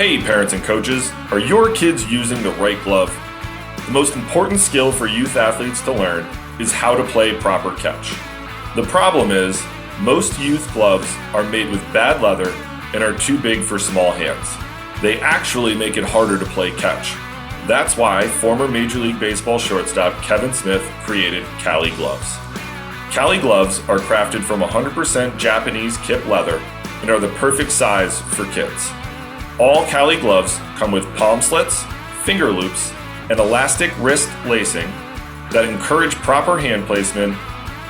Hey parents and coaches, are your kids using the right glove? The most important skill for youth athletes to learn is how to play proper catch. The problem is, most youth gloves are made with bad leather and are too big for small hands. They actually make it harder to play catch. That's why former Major League Baseball shortstop Kevin Smith created Cali gloves. Cali gloves are crafted from 100% Japanese kip leather and are the perfect size for kids. All Cali gloves come with palm slits, finger loops, and elastic wrist lacing that encourage proper hand placement,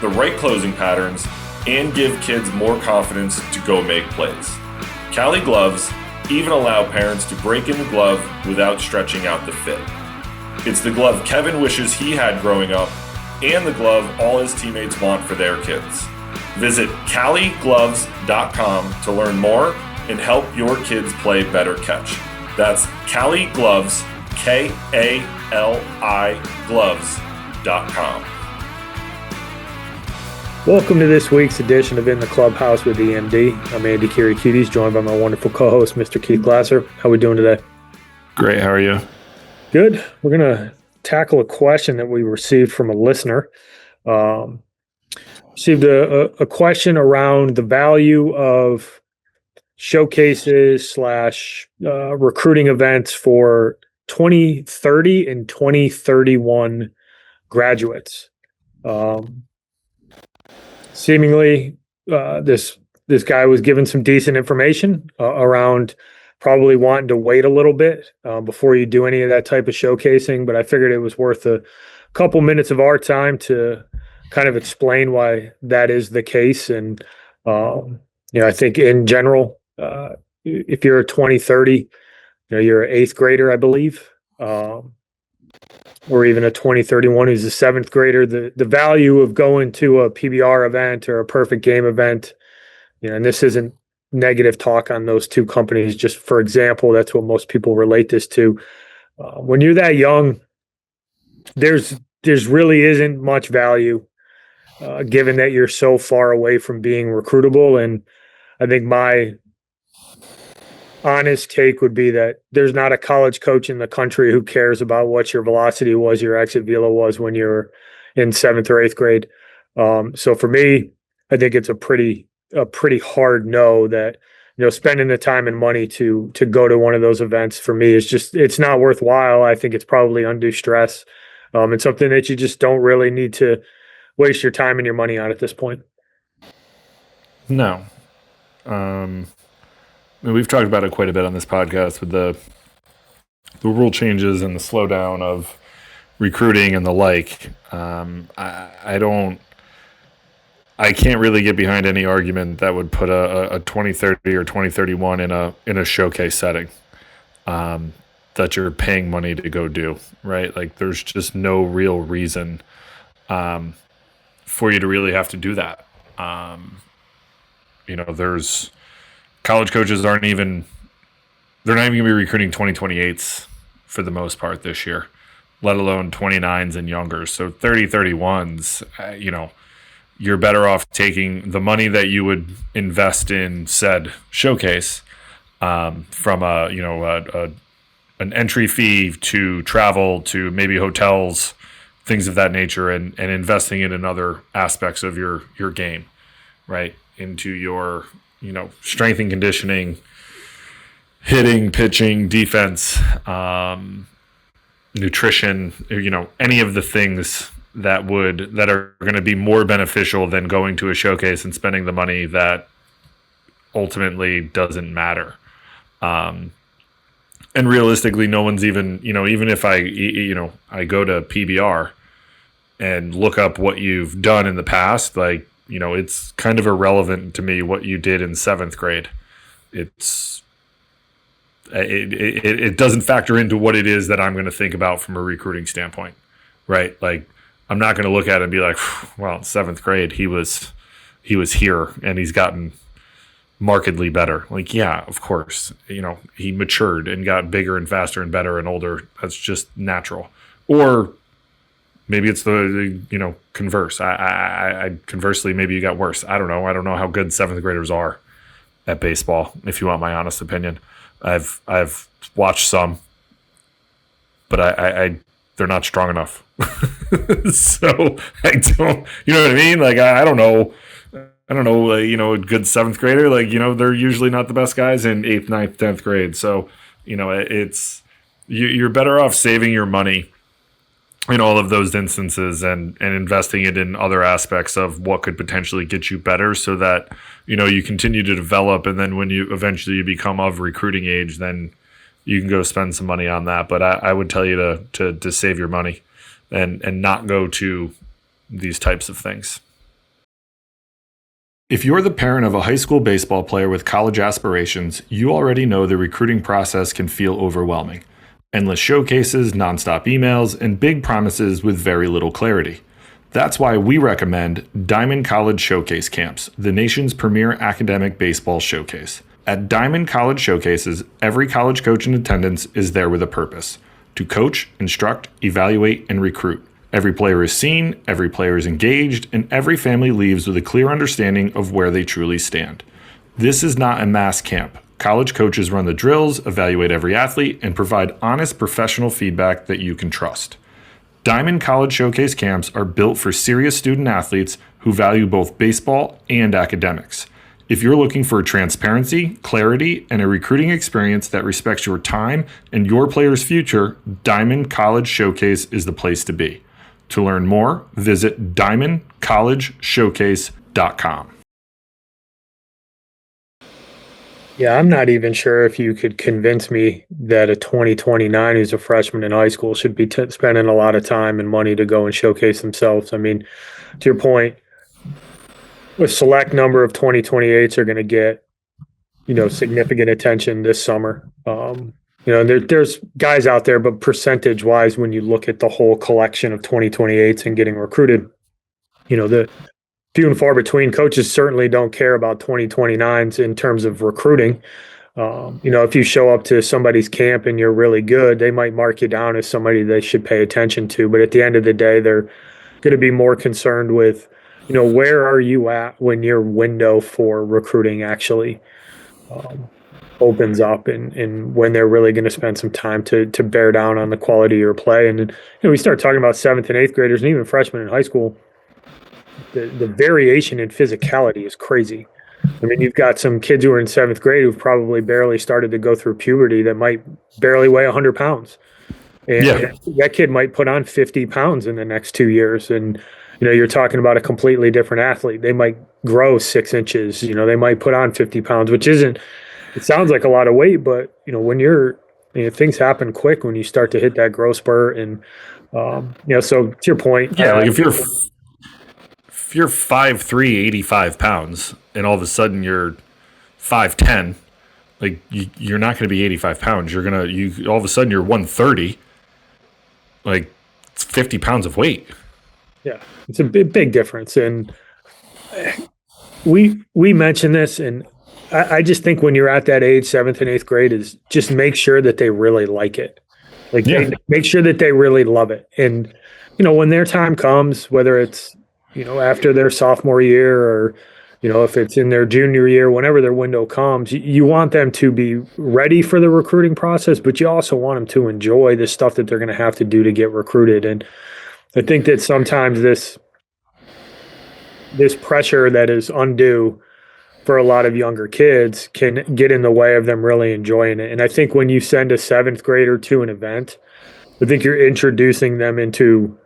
the right closing patterns, and give kids more confidence to go make plays. Cali gloves even allow parents to break in the glove without stretching out the fit. It's the glove Kevin wishes he had growing up, and the glove all his teammates want for their kids. Visit caligloves.com to learn more and help your kids play better catch. That's Cali Gloves, K-A-L-I gloves.com. Welcome to this week's edition of In the Clubhouse with EMD. I'm Andy Kirikides, joined by my wonderful co-host, Mr. Keith Glasser. How are we doing today? Great. How are you? Good. We're going to tackle a question that we received from a listener. Received a question around the value of showcases / recruiting events for 2030 and 2031 graduates. Seemingly, this guy was given some decent information around probably wanting to wait a little bit before you do any of that type of showcasing, but I figured it was worth a couple minutes of our time to kind of explain why that is the case. And I think in general, if you're a 2030, you're an eighth grader, I believe, or even a 2031 who's a seventh grader, the value of going to a PBR event or a perfect game event, and this isn't negative talk on those two companies, just for example, that's what most people relate this to. When you're that young, there's really isn't much value given that you're so far away from being recruitable. And I think my honest take would be that there's not a college coach in the country who cares about what your velocity was, your exit velo was when you were in seventh or eighth grade. So for me, I think it's a pretty hard no that, spending the time and money to go to one of those events for me is just, it's not worthwhile. I think it's probably undue stress. It's something that you just don't really need to waste your time and your money on at this point. No. We've talked about it quite a bit on this podcast with the rule changes and the slowdown of recruiting and the like. I can't really get behind any argument that would put a 2030 or 2031 in a showcase setting that you're paying money to go do, right? Like there's just no real reason for you to really have to do that. There's college coaches they're not even going to be recruiting 2028s for the most part this year, let alone 29s and younger. So 31s, you're better off taking the money that you would invest in said showcase from an entry fee to travel to maybe hotels, things of that nature, and investing it in other aspects of your game, right? Into your strength and conditioning, hitting, pitching, defense, nutrition, any of the things that are going to be more beneficial than going to a showcase and spending the money that ultimately doesn't matter. And realistically, no one's even if I go to PBR and look up what you've done in the past, like, it's kind of irrelevant to me what you did in seventh grade. It doesn't factor into what it is that I'm going to think about from a recruiting standpoint, right? Like, I'm not going to look at it and be like, well, in seventh grade, he was here and he's gotten markedly better. Like, yeah, of course, he matured and got bigger and faster and better and older. That's just natural. Or maybe it's the converse. I conversely, maybe you got worse. I don't know. I don't know how good seventh graders are. at baseball, if you want my honest opinion. I've watched some, but I they're not strong enough. So I don't, you know what I mean? Like I don't know. I don't know, a good seventh grader, they're usually not the best guys in eighth, ninth, 10th grade. So, you're better off saving your money in all of those instances and investing it in other aspects of what could potentially get you better so that, you continue to develop. And then when you eventually become of recruiting age, then you can go spend some money on that. But I would tell you to save your money and not go to these types of things. If you're the parent of a high school baseball player with college aspirations, you already know the recruiting process can feel overwhelming. Endless showcases, nonstop emails, and big promises with very little clarity. That's why we recommend Diamond College Showcase Camps, the nation's premier academic baseball showcase. At Diamond College Showcases, every college coach in attendance is there with a purpose: to coach, instruct, evaluate, and recruit. Every player is seen, every player is engaged, and every family leaves with a clear understanding of where they truly stand. This is not a mass camp. College coaches run the drills, evaluate every athlete, and provide honest professional feedback that you can trust. Diamond College Showcase Camps are built for serious student athletes who value both baseball and academics. If you're looking for transparency, clarity, and a recruiting experience that respects your time and your player's future, Diamond College Showcase is the place to be. To learn more, visit diamondcollegeshowcase.com. Yeah, I'm not even sure if you could convince me that a 2029 who's a freshman in high school should be spending a lot of time and money to go and showcase themselves. I mean, to your point, a select number of 2028s are going to get, significant attention this summer. There's guys out there, but percentage wise, when you look at the whole collection of 2028s and getting recruited, the few and far between. Coaches certainly don't care about 2029s in terms of recruiting. If you show up to somebody's camp and you're really good, they might mark you down as somebody they should pay attention to. But at the end of the day, they're going to be more concerned with, where are you at when your window for recruiting actually opens up and when they're really going to spend some time to bear down on the quality of your play. And then, we start talking about 7th and 8th graders and even freshmen in high school. The variation in physicality is crazy. I mean, you've got some kids who are in 7th grade who've probably barely started to go through puberty that might barely weigh 100 pounds. And that kid might put on 50 pounds in the next 2 years. And, you're talking about a completely different athlete. They might grow 6 inches. They might put on 50 pounds, which isn't, it sounds like a lot of weight, but, when things happen quick when you start to hit that growth spurt. And, so to your point. Yeah, like if you're 5'3", 85 pounds, and all of a sudden you're 5'10", like you're not going to be 85 pounds. All of a sudden you're 130. Like it's 50 pounds of weight. Yeah, it's a big difference. And we mentioned this, and I just think when you're at that age, 7th and 8th grade, is just make sure that they really like it. Make sure that they really love it. And, when their time comes, whether it's, after their sophomore year or, if it's in their junior year, whenever their window comes, you want them to be ready for the recruiting process, but you also want them to enjoy the stuff that they're going to have to do to get recruited. And I think that sometimes this pressure that is undue for a lot of younger kids can get in the way of them really enjoying it. And I think when you send a 7th grader to an event, I think you're introducing them into,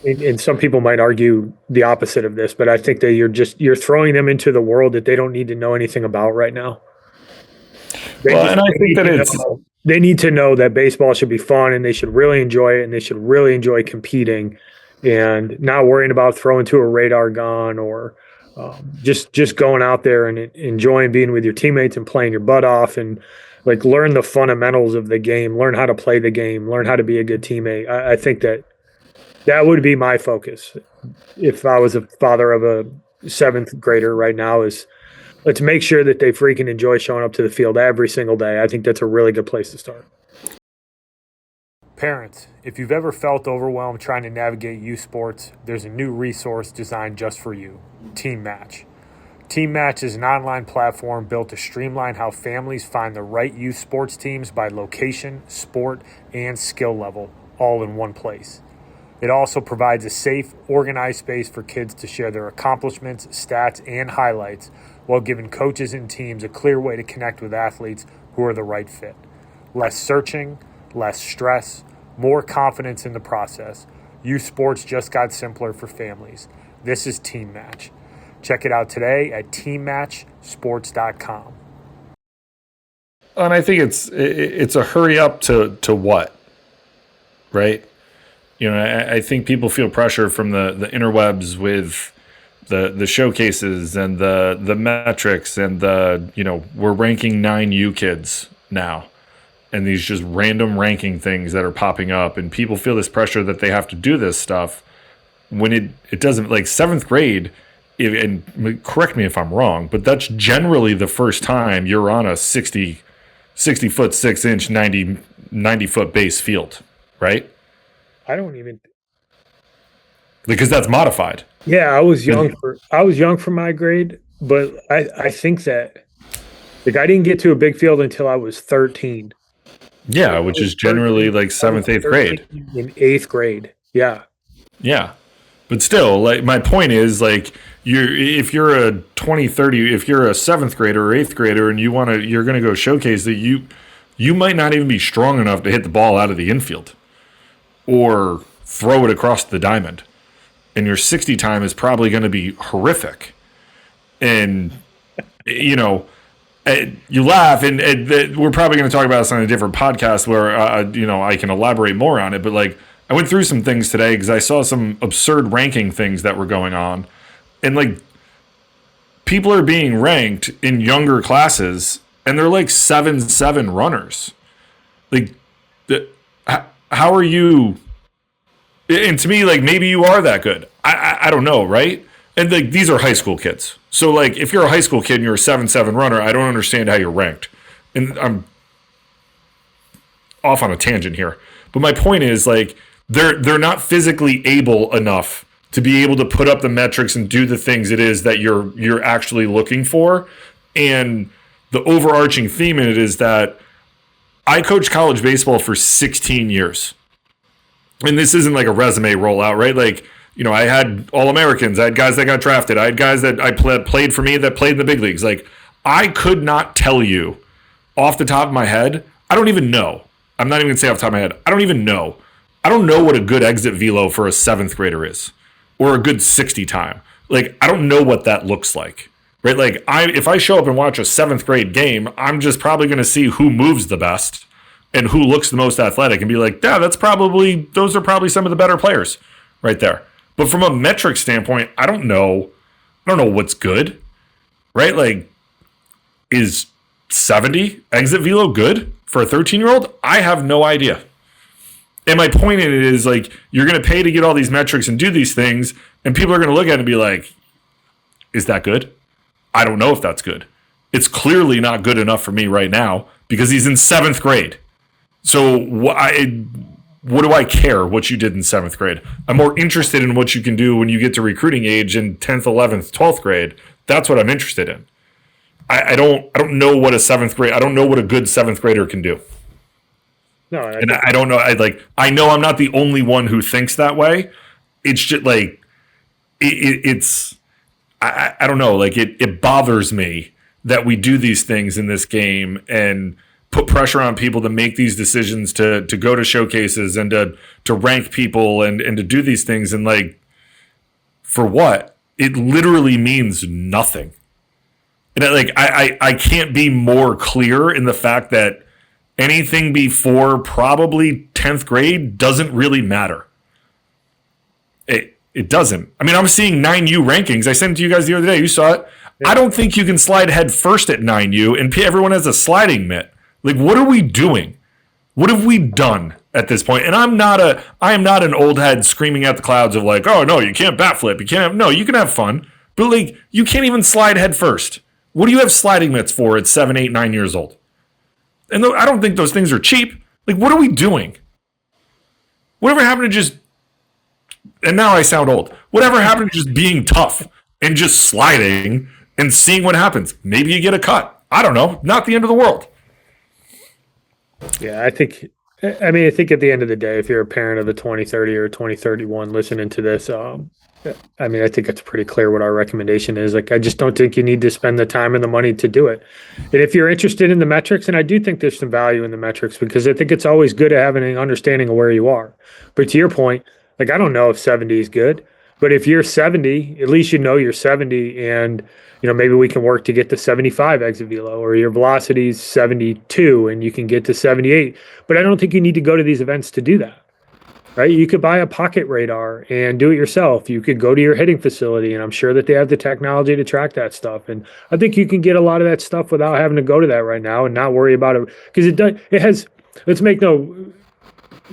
and some people might argue the opposite of this, but I think that you're throwing them into the world that they don't need to know anything about right now. They need to know that baseball should be fun and they should really enjoy it and they should really enjoy competing and not worrying about throwing to a radar gun or just going out there and enjoying being with your teammates and playing your butt off and learn the fundamentals of the game, learn how to play the game, learn how to be a good teammate. I think that would be my focus if I was a father of a 7th grader right now is let's make sure that they freaking enjoy showing up to the field every single day. I think that's a really good place to start. Parents, if you've ever felt overwhelmed trying to navigate youth sports, there's a new resource designed just for you, Team Match. Team Match is an online platform built to streamline how families find the right youth sports teams by location, sport, and skill level, all in one place. It also provides a safe, organized space for kids to share their accomplishments, stats, and highlights while giving coaches and teams a clear way to connect with athletes who are the right fit. Less searching, less stress, more confidence in the process. Youth sports just got simpler for families. This is Team Match. Check it out today at teammatchsports.com. And I think it's a hurry up to what, right? You know, I think people feel pressure from the interwebs with the showcases and the metrics and we're ranking 9U kids now, and these just random ranking things that are popping up, and people feel this pressure that they have to do this stuff when it doesn't. Like seventh grade, and correct me if I'm wrong, but that's generally the first time you're on a 60 foot 6 inch 90 foot base field, right? I don't even, because that's modified. yeah, I was young for my grade, but I think that like I didn't get to a big field until I was 13. Yeah, which is generally like 7th, 8th grade. In 8th grade. Yeah. Yeah. But still, like my point is, like, if you're a 20, 30, if you're a 7th grader or 8th grader and you're gonna go showcase that you might not even be strong enough to hit the ball out of the infield or throw it across the diamond. And your 60 time is probably going to be horrific. And, you laugh, and we're probably going to talk about this on a different podcast where, I can elaborate more on it. But, like, I went through some things today because I saw some absurd ranking things that were going on. And, like, people are being ranked in younger classes, and they're, like, 7'7" runners. Like, how are you? And to me, like, maybe you are that good. I don't know, right? And like these are high school kids. So like if you're a high school kid and you're a 7'7" runner, I don't understand how you're ranked. And I'm off on a tangent here. But my point is, like, they're not physically able enough to be able to put up the metrics and do the things it is that you're actually looking for. And the overarching theme in it is that I coached college baseball for 16 years. And this isn't like a resume rollout, right? Like, I had All-Americans. I had guys that got drafted. I had guys that played for me that played in the big leagues. Like, I could not tell you off the top of my head. I don't even know. I'm not even going to say off the top of my head. I don't even know. I don't know what a good exit velo for a 7th grader is or a good 60 time. Like, I don't know what that looks like, right? Like, if I show up and watch a 7th grade game, I'm just probably going to see who moves the best and who looks the most athletic and be like, yeah, those are probably some of the better players right there. But from a metric standpoint, I don't know what's good, right? Like, is 70 exit velo good for a 13-year-old? I have no idea. And my point in it is, like, you're going to pay to get all these metrics and do these things, and people are going to look at it and be like, is that good? I don't know if that's good. It's clearly not good enough for me right now because he's in 7th grade. So what do I care what you did in 7th grade? I'm more interested in what you can do when you get to recruiting age in 10th, 11th, 12th grade. That's what I'm interested in. I don't know what a 7th grade. I don't know what a good 7th grader can do. No, I don't know. I know I'm not the only one who thinks that way. It's just like I don't know. Like it bothers me that we do these things in this game and put pressure on people to make these decisions to go to showcases and to rank people and to do these things. And like, for what? It literally means nothing. And I can't be more clear in the fact that anything before probably 10th grade doesn't really matter. It doesn't. I mean, I'm seeing 9U rankings. I sent it to you guys the other day. You saw it. Yeah. I don't think you can slide head first at 9U and everyone has a sliding mitt. Like, what are we doing? What have we done at this point? And I am not an old head screaming at the clouds of like, oh no, you can't bat flip. You can have fun, but like, you can't even slide head first. What do you have sliding mitts for at 7, 8, 9 years old? And I don't think those things are cheap. Like, what are we doing? Whatever happened to just, and now I sound old, whatever happened to just being tough and just sliding and seeing what happens. Maybe you get a cut. I don't know. Not the end of the world. Yeah, I think at the end of the day, if you're a parent of a 2030 or 2031 listening to this, I think it's pretty clear what our recommendation is. Like, I just don't think you need to spend the time and the money to do it. And if you're interested in the metrics, and I do think there's some value in the metrics, because I think it's always good to have an understanding of where you are. But to your point, like, I don't know if 70 is good, but if you're 70, at least you know you're 70, and maybe we can work to get to 75 exit velo, or your velocity is 72 and you can get to 78. But I don't think you need to go to these events to do that. Right? You could buy a pocket radar and do it yourself. You could go to your hitting facility, and I'm sure that they have the technology to track that stuff. And I think you can get a lot of that stuff without having to go to that right now and not worry about it, because it has, let's make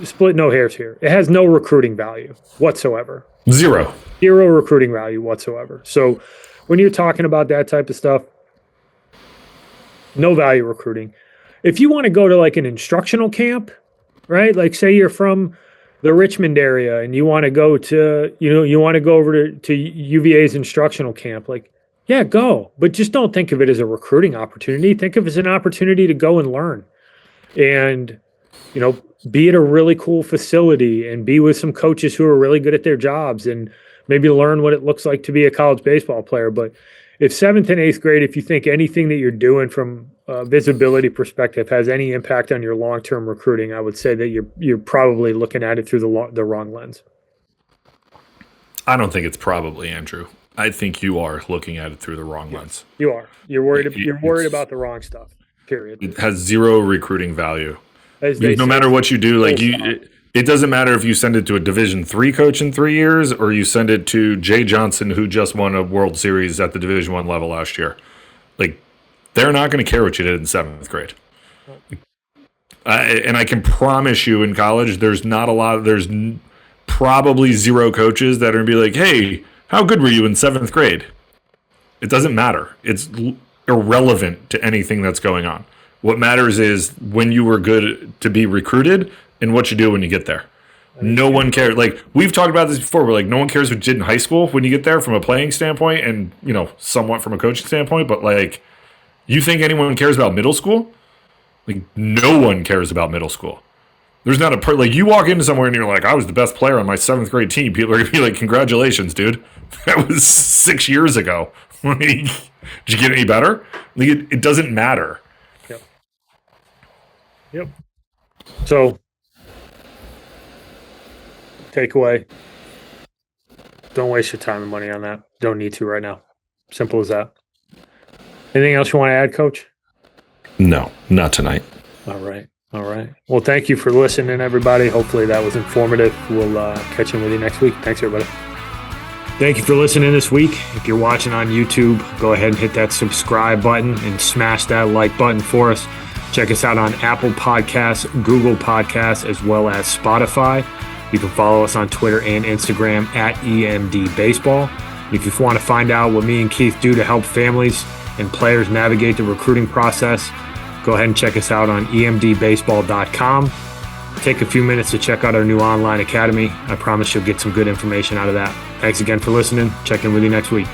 split no hairs here. It has no recruiting value whatsoever. Zero Recruiting value whatsoever. So when you're talking about that type of stuff, no value recruiting. If you want to go to like an instructional camp, right? Like, say you're from the Richmond area and you want to go to, you want to go over to UVA's instructional camp, like, yeah, go. But just don't think of it as a recruiting opportunity. Think of it as an opportunity to go and learn and, be at a really cool facility and be with some coaches who are really good at their jobs and maybe learn what it looks like to be a college baseball player. But if 7th and 8th grade, if you think anything that you're doing from a visibility perspective has any impact on your long-term recruiting, I would say that you're probably looking at it through the wrong lens. I don't think it's probably, Andrew. I think you are looking at it through the wrong lens. You are. You're worried about the wrong stuff. Period. It has zero recruiting value. No matter what you do, like it doesn't matter if you send it to a Division III coach in 3 years or you send it to Jay Johnson, who just won a World Series at the Division I level last year. Like, they're not going to care what you did in 7th grade. And I can promise you, in college, there's probably zero coaches that are going to be like, hey, how good were you in 7th grade? It doesn't matter. It's irrelevant to anything that's going on. What matters is when you were good to be recruited and what you do when you get there. No one cares. Like, we've talked about this before. We're like, no one cares what you did in high school when you get there from a playing standpoint and, somewhat from a coaching standpoint. But, like, you think anyone cares about middle school? Like, no one cares about middle school. There's not like, you walk into somewhere and you're like, I was the best player on my 7th grade team. People are going to be like, congratulations, dude. That was 6 years ago. Like, did you get any better? Like, it doesn't matter. Yep. So, takeaway: don't waste your time and money on that. Don't need to right now. Simple as that. Anything else you want to add, Coach? No, not tonight. All right. Well, thank you for listening, everybody. Hopefully that was informative. We'll catch in with you next week. Thanks, everybody. Thank you for listening this week. If you're watching on YouTube, go ahead and hit that subscribe button and smash that like button for us. Check us out on Apple Podcasts, Google Podcasts, as well as Spotify. You can follow us on Twitter and Instagram at EMD Baseball. If you want to find out what me and Keith do to help families and players navigate the recruiting process, go ahead and check us out on emdbaseball.com. Take a few minutes to check out our new online academy. I promise you'll get some good information out of that. Thanks again for listening. Check in with you next week.